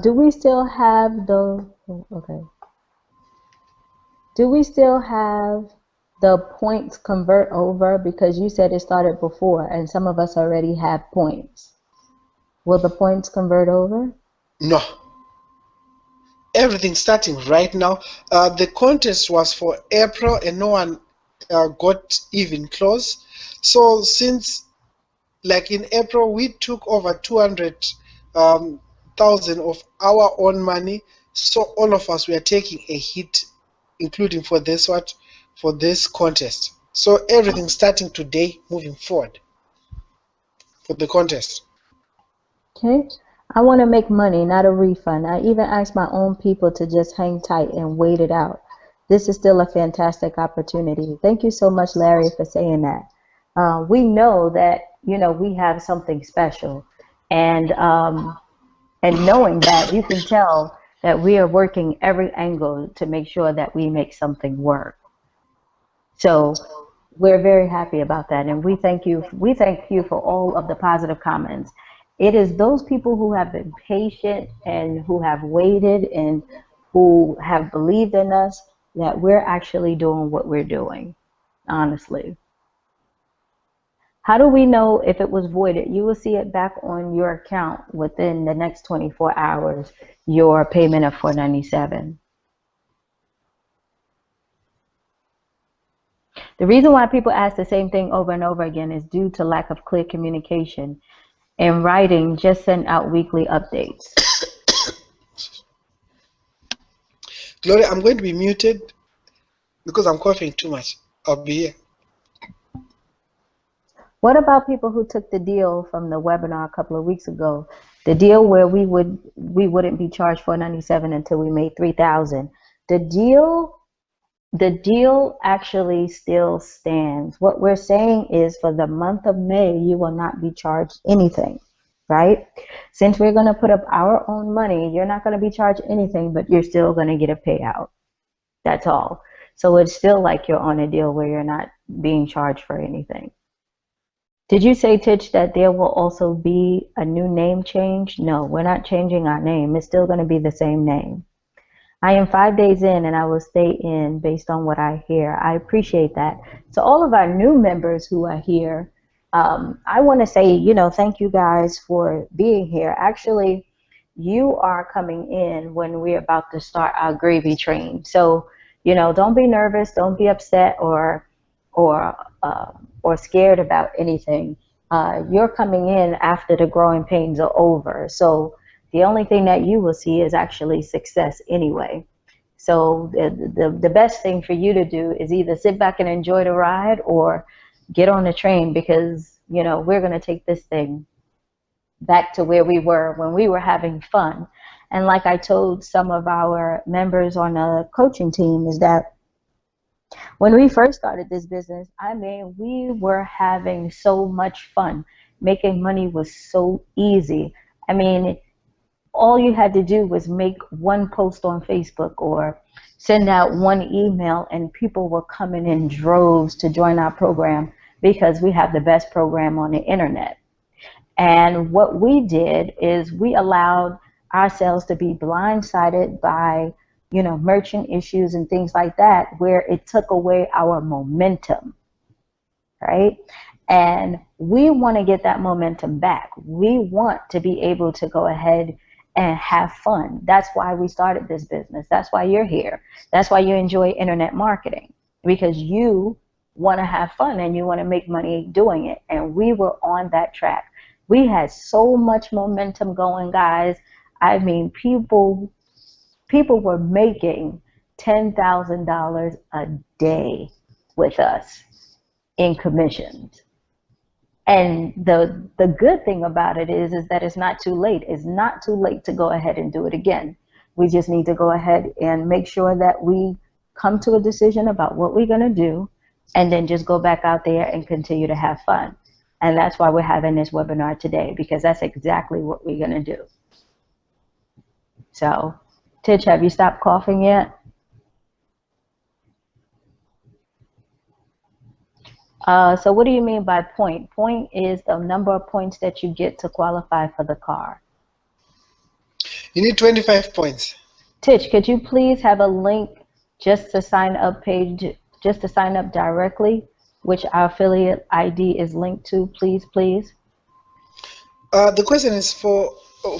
Do we still have the okay? Do we still have the points convert over? Because you said it started before, and some of us already have points. Will the points convert over? No. Everything starting right now. The contest was for April, and no one got even close. So since, like in April, we took over 200,000 of our own money. So all of us were taking a hit, including for this contest. So everything starting today, moving forward for the contest. Okay. I want to make money, not a refund. I even asked my own people to just hang tight and wait it out. This is still a fantastic opportunity. Thank you so much, Larry, for saying that. We know that, we have something special. And knowing that, you can tell that we are working every angle to make sure that we make something work. So we're very happy about that, and we thank you. We thank you for all of the positive comments. It is those people who have been patient and who have waited and who have believed in us that we're actually doing what we're doing, honestly. How do we know if it was voided? You will see it back on your account within the next 24 hours, your payment of $497. The reason why people ask the same thing over and over again is due to lack of clear communication. In writing, just send out weekly updates. Gloria, I'm going to be muted because I'm coughing too much. I'll be here. What about people who took the deal from the webinar a couple of weeks ago? The deal where we wouldn't be charged $497 until we made 3,000. The deal actually still stands. What we're saying is for the month of May, you will not be charged anything, right? Since we're going to put up our own money, you're not going to be charged anything, but you're still going to get a payout. That's all. So it's still like you're on a deal where you're not being charged for anything. Did you say, Tich, that there will also be a new name change? No, we're not changing our name. It's still going to be the same name. I am 5 days in and I will stay in based on what I hear. I appreciate that. So all of our new members who are here, I want to say, thank you guys for being here. Actually, you are coming in when we're about to start our gravy train. So, don't be nervous, don't be upset or scared about anything. You're coming in after the growing pains are over. So the only thing that you will see is actually success anyway. So the best thing for you to do is either sit back and enjoy the ride or get on the train, because we're going to take this thing back to where we were when we were having fun. And like I told some of our members on the coaching team, is that when we first started this business, I mean, we were having so much fun. Making money was so easy. I mean, all you had to do was make one post on Facebook or send out one email, and people were coming in droves to join our program because we have the best program on the internet. And what we did is we allowed ourselves to be blindsided by, merchant issues and things like that, where it took away our momentum, right? And we want to get that momentum back. We want to be able to go ahead and have fun. That's why we started this business. That's why you're here. That's why you enjoy internet marketing, because you want to have fun and you want to make money doing it. And we were on that track. We had so much momentum going, guys. I mean, people were making $10,000 a day with us in commissions. And the good thing about it is that it's not too late. It's not too late to go ahead and do it again. We just need to go ahead and make sure that we come to a decision about what we're going to do, and then just go back out there and continue to have fun. And that's why we're having this webinar today, because that's exactly what we're going to do. So, Tich, have you stopped coughing yet? So what do you mean by point? Point is the number of points that you get to qualify for the car. You need 25 points. Tich, could you please have a link just to sign up page, just to sign up directly, which our affiliate ID is linked to, please? The question is for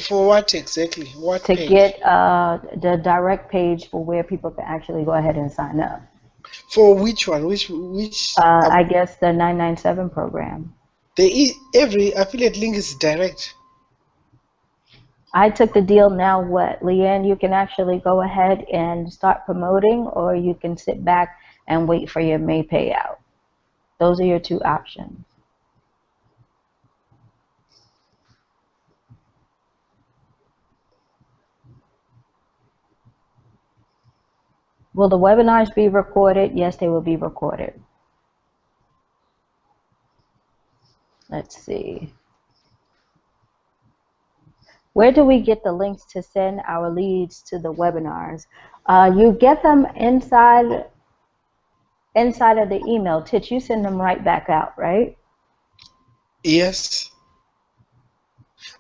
what exactly? What to page? Get the direct page for where people can actually go ahead and sign up. For which one? Which? I guess the 997 program. Every affiliate link is direct. I took the deal. Now what, Leanne? You can actually go ahead and start promoting, or you can sit back and wait for your May payout. Those are your two options. Will the webinars be recorded? Yes, they will be recorded. Let's see. Where do we get the links to send our leads to the webinars? You get them inside of the email. Tich, you send them right back out, right? Yes.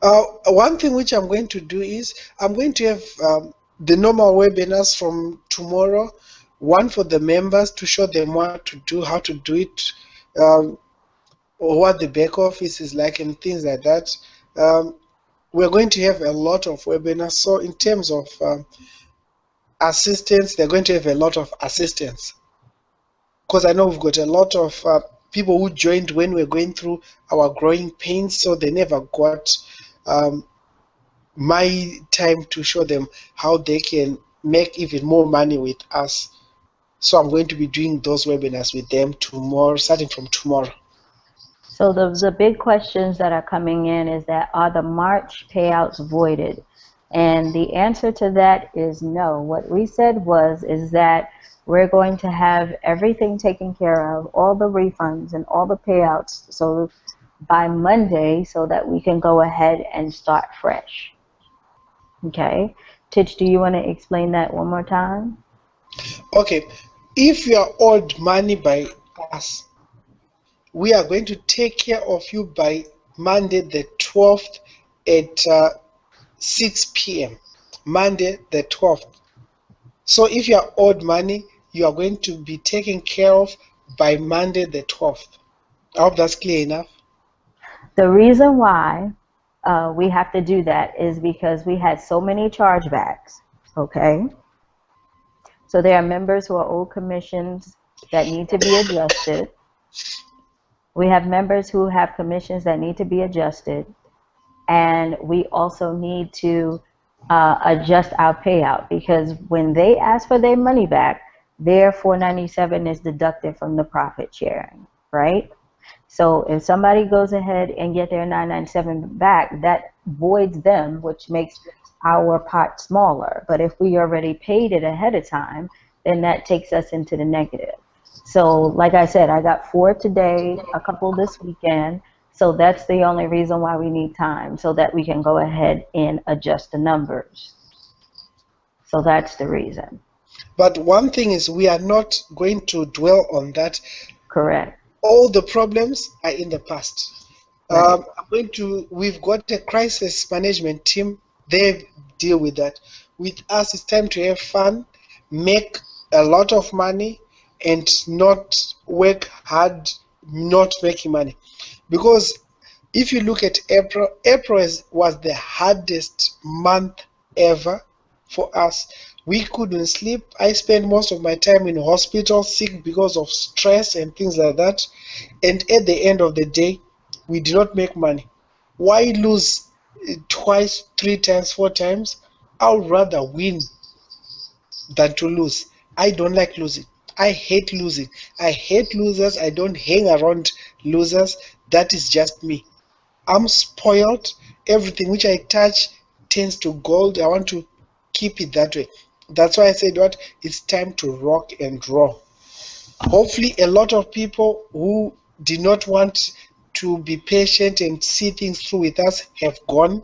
One thing which I'm going to do is I'm going to have the normal webinars from tomorrow, one for the members to show them what to do, how to do it, or what the back office is like and things like that. We're going to have a lot of webinars. So in terms of assistance, they're going to have a lot of assistance, because I know we've got a lot of people who joined when we're going through our growing pains, so they never got my time to show them how they can make even more money with us. So I'm going to be doing those webinars with them tomorrow, starting from tomorrow. So the big questions that are coming in is that, are the March payouts voided? And the answer to that is no. What we said is that we're going to have everything taken care of, all the refunds and all the payouts, so by Monday, so that we can go ahead and start fresh. Okay. Tich, do you want to explain that one more time? Okay, if you are owed money by us, we are going to take care of you by Monday the 12th at 6 p.m. Monday the 12th. So if you are owed money, you are going to be taken care of by Monday the 12th. I hope that's clear enough. The reason why we have to do that is because we had so many chargebacks. Okay. So there are members who are owed commissions that need to be adjusted. We have members who have commissions that need to be adjusted. And we also need to adjust our payout, because when they ask for their money back, their 497 is deducted from the profit sharing, right? So if somebody goes ahead and get their 997 back, that voids them, which makes our pot smaller. But if we already paid it ahead of time, then that takes us into the negative. So like I said, I got 4 today, a couple this weekend. So that's the only reason why we need time, so that we can go ahead and adjust the numbers. So that's the reason. But one thing is, we are not going to dwell on that. Correct. All the problems are in the past. Right. We've got a crisis management team. They deal with that. With us, it's time to have fun, make a lot of money, and not work hard, not making money. Because if you look at April, was the hardest month ever for us. We couldn't sleep. I spent most of my time in hospital, sick because of stress and things like that. And at the end of the day, we did not make money. Why lose twice, 3 times, 4 times? I would rather win than to lose. I don't like losing. I hate losing. I hate losers. I don't hang around losers. That is just me. I'm spoiled. Everything which I touch turns to gold. I want to keep it that way. That's why I said what? It's time to rock and roll. Hopefully, a lot of people who did not want to be patient and see things through with us have gone.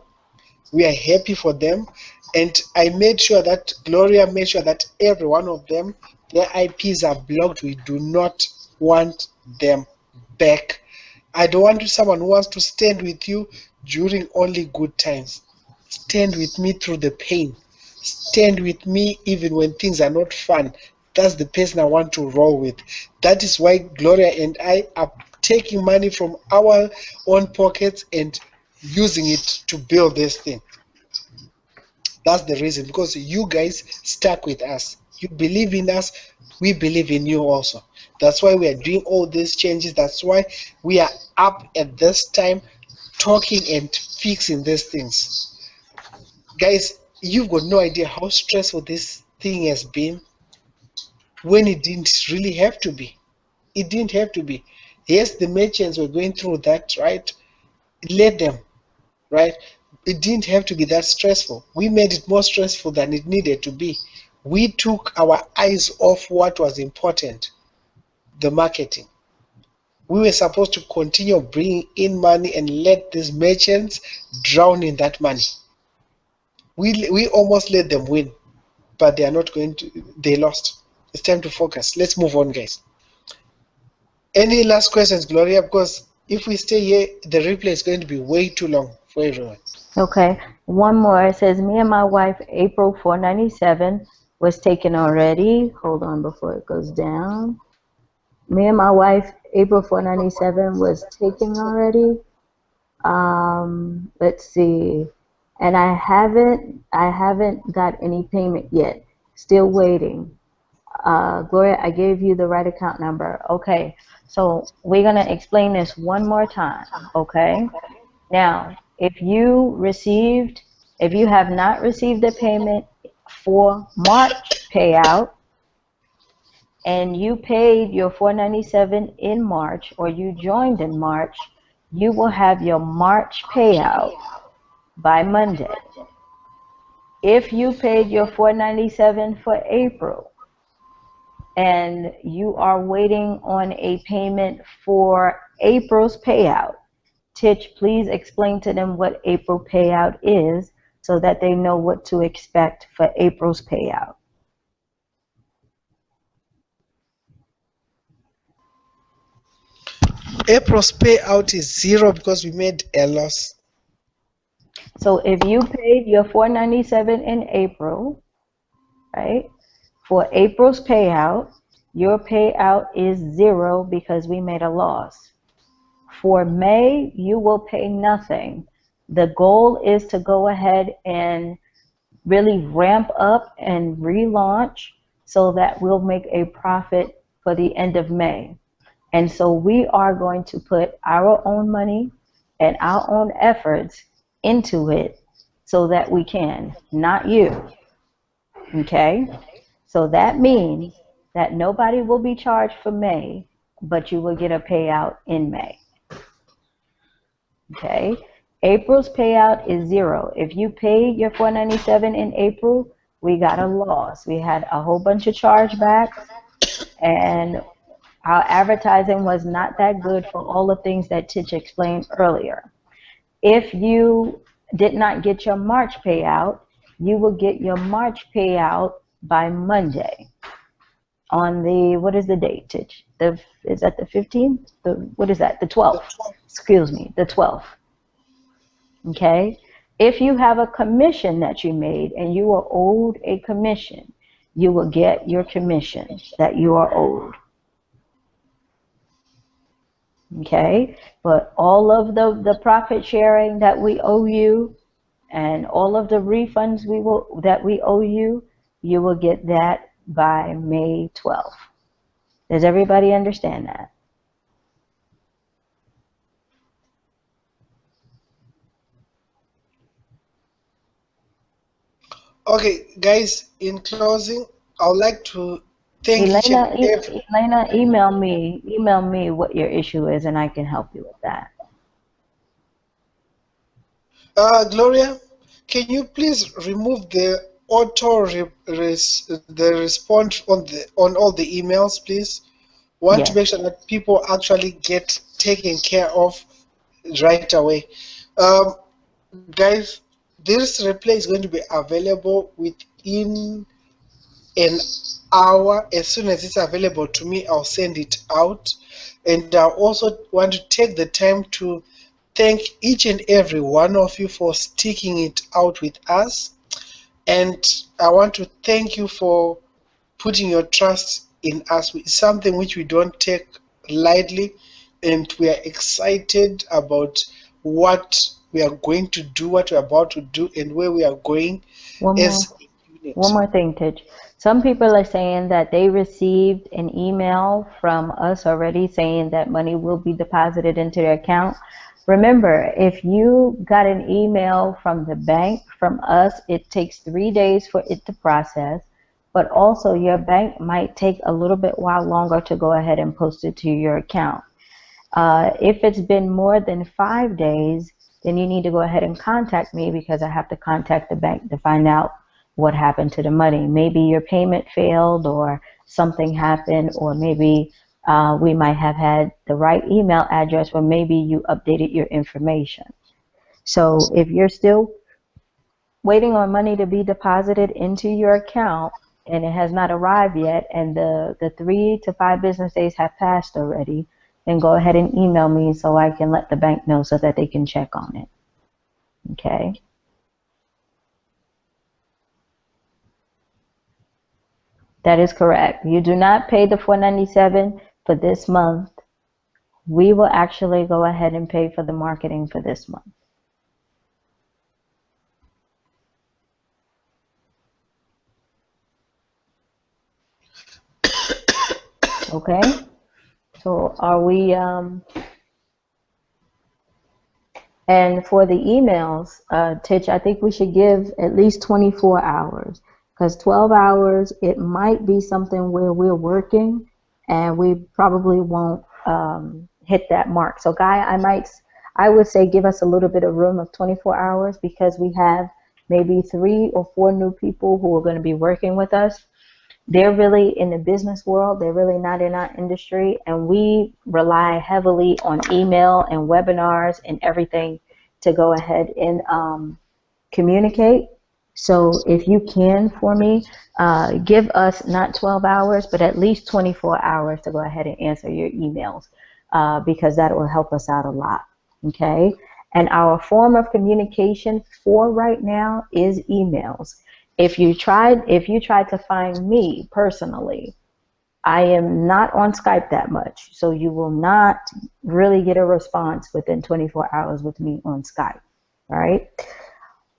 We are happy for them. And I made sure that Gloria made sure that every one of them, their IPs are blocked. We do not want them back. I don't want someone who wants to stand with you during only good times. Stand with me through the pain. Stand with me even when things are not fun. That's the person I want to roll with. That is why Gloria and I are taking money from our own pockets and using it to build this thing. That's the reason, because you guys stuck with us. You believe in us, we believe in you also. That's why we are doing all these changes. That's why we are up at this time talking and fixing these things. Guys, you've got no idea how stressful this thing has been when it didn't really have to be. It didn't have to be. Yes, the merchants were going through that, right? Let them, right? It didn't have to be that stressful. We made it more stressful than it needed to be. We took our eyes off what was important, the marketing. We were supposed to continue bringing in money and let these merchants drown in that money. We almost let them win, but they are not going to. They lost. It's time to focus. Let's move on, guys. Any last questions, Gloria? Because if we stay here, the replay is going to be way too long for everyone. Okay. One more. It says, me and my wife, April 497, was taken already. Hold on before it goes down. Me and my wife, April 497, was taken already. Let's see. And I haven't got any payment yet. Still waiting. Gloria, I gave you the right account number. Okay. So we're going to explain this one more time. Okay. Now, if you have not received a payment for March payout and you paid your 497 in March or you joined in March, you will have your March payout by Monday. If you paid your 497 for April and you are waiting on a payment for April's payout, Tich, please explain to them what April payout is so that they know what to expect for April's payout. April's payout is 0 because we made a loss. So if you paid your 497 in April, right? For April's payout, your payout is 0 because we made a loss. For May, you will pay nothing. The goal is to go ahead and really ramp up and relaunch so that we'll make a profit for the end of May. And so we are going to put our own money and our own efforts into it so that we can, not you. Okay? So that means that nobody will be charged for May, but you will get a payout in May. Okay? April's payout is 0. If you paid your 497 in April, we got a loss. We had a whole bunch of chargebacks, and our advertising was not that good for all the things that Tich explained earlier. If you did not get your March payout, you will get your March payout by Monday. On the, what is the date, Tich? Is that the 15th? What is that? The 12th. Excuse me, the 12th. Okay? If you have a commission that you made and you are owed a commission, you will get your commission that you are owed. Okay? But all of the profit sharing that we owe you and all of the refunds that we owe you, you will get that by May 12th. Does everybody understand that? Okay, guys, in closing, I would like to thank each and every... Elena, email me what your issue is and I can help you with that. Gloria, can you please remove the the response on all the emails, please? Want to Yes. make sure that people actually get taken care of right away. Um, Guys, this replay is going to be available within an hour. As soon as it's available to me, I'll send it out. And I also want to take the time to thank each and every one of you for sticking it out with us. And I want to thank you for putting your trust in us. It's something which we don't take lightly, and we are excited about what we are going to do, what we're about to do, and where we are going as a unit. One more thing, Tich. Some people are saying that they received an email from us already saying that money will be deposited into their account. Remember, if you got an email from the bank, from us, it takes 3 days for it to process, but also your bank might take a little bit while longer to go ahead and post it to your account. If it's been more than 5 days, then you need to go ahead and contact me because I have to contact the bank to find out what happened to the money. Maybe your payment failed or something happened, or maybe we might have had the right email address, or maybe you updated your information. So if you're still waiting on money to be deposited into your account and it has not arrived yet, and the 3 to 5 business days have passed already, then go ahead and email me so I can let the bank know so that they can check on it. Okay? That is correct. You do not pay the $497 for this month. We will actually go ahead and pay for the marketing for this month. Okay? So are we, and for the emails, Tich, I think we should give at least 24 hours. because 12 hours, it might be something where we're working and we probably won't hit that mark. So Guy, I would say give us a little bit of room of 24 hours because we have maybe 3 or 4 new people who are going to be working with us. They're really in the business world. They're really not in our industry. And we rely heavily on email and webinars and everything to go ahead and communicate. So if you can for me, give us not 12 hours, but at least 24 hours to go ahead and answer your emails because that will help us out a lot. Okay. And our form of communication for right now is emails. If you tried to find me personally, I am not on Skype that much, so you will not really get a response within 24 hours with me on Skype. All right.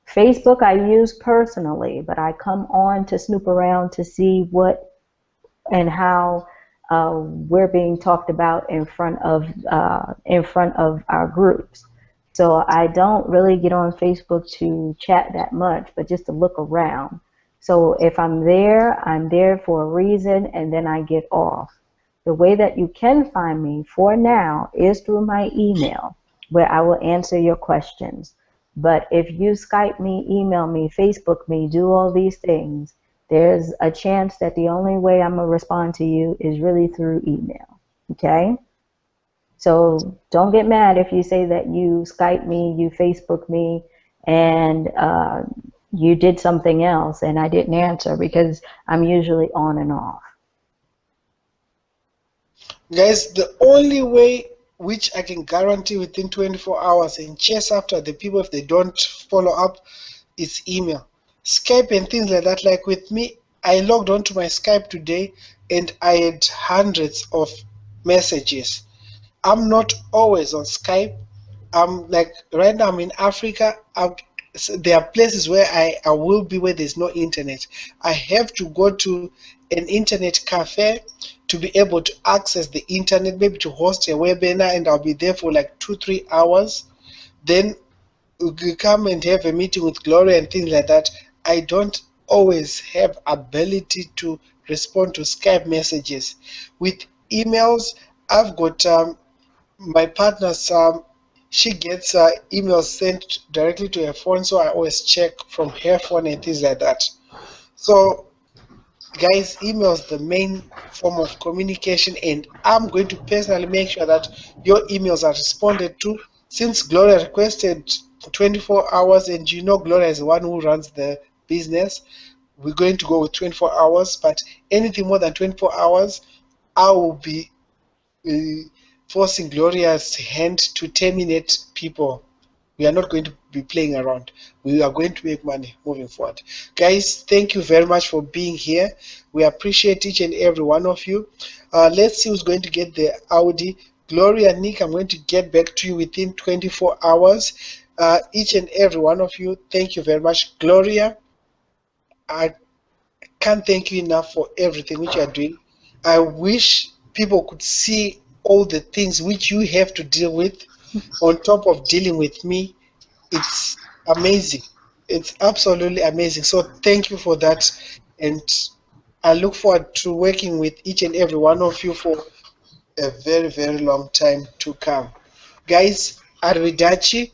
Facebook I use personally, but I come on to snoop around to see what and how we're being talked about in front of our groups. So I don't really get on Facebook to chat that much, but just to look around. So if I'm there for a reason, and then I get off. The way that you can find me for now is through my email, where I will answer your questions. But if you Skype me, email me, Facebook me, do all these things, there's a chance that the only way I'm going to respond to you is really through email. Okay? So don't get mad if you say that you Skype me, you Facebook me, and you did something else and I didn't answer because I'm usually on and off. Guys, the only way which I can guarantee within 24 hours and chase after the people if they don't follow up is email. Skype and things like that. Like with me, I logged onto my Skype today and I had hundreds of messages. I'm not always on Skype. I'm like right now I'm in Africa. There are places where I will be where there's no internet. I have to go to an internet cafe to be able to access the internet, maybe to host a webinar, and I'll be there for like 2-3 hours. Then we come and have a meeting with Gloria and things like that. I don't always have ability to respond to Skype messages. With emails, I've got my partner's she gets emails sent directly to her phone, so I always check from her phone and things like that. So guys, email is the main form of communication, and I'm going to personally make sure that your emails are responded to. Since Gloria requested 24 hours, and you know Gloria is the one who runs the business, we're going to go with 24 hours, but anything more than 24 hours, I will be forcing Gloria's hand to terminate people. We are not going to be playing around. We are going to make money moving forward. Guys, thank you very much for being here. We appreciate each and every one of you. Let's see who's going to get the Audi. Gloria, Nick, I'm going to get back to you within 24 hours. Each and every one of you, thank you very much. Gloria, I can't thank you enough for everything which you are doing. I wish people could see all the things which you have to deal with on top of dealing with me. It's amazing. It's absolutely amazing. So thank you for that. And I look forward to working with each and every one of you for a very, very long time to come. Guys, arrivederci.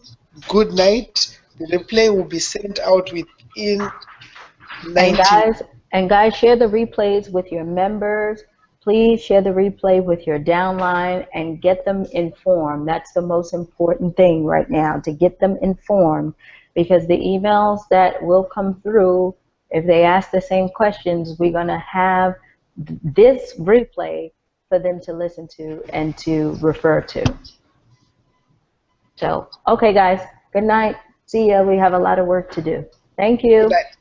Good night. The replay will be sent out within And 90 guys, share the replays with your members. Please share the replay with your downline and get them informed. That's the most important thing right now, to get them informed, because the emails that will come through, if they ask the same questions, we're going to have this replay for them to listen to and to refer to. So, okay, guys, good night. See ya. We have a lot of work to do. Thank you. Good night.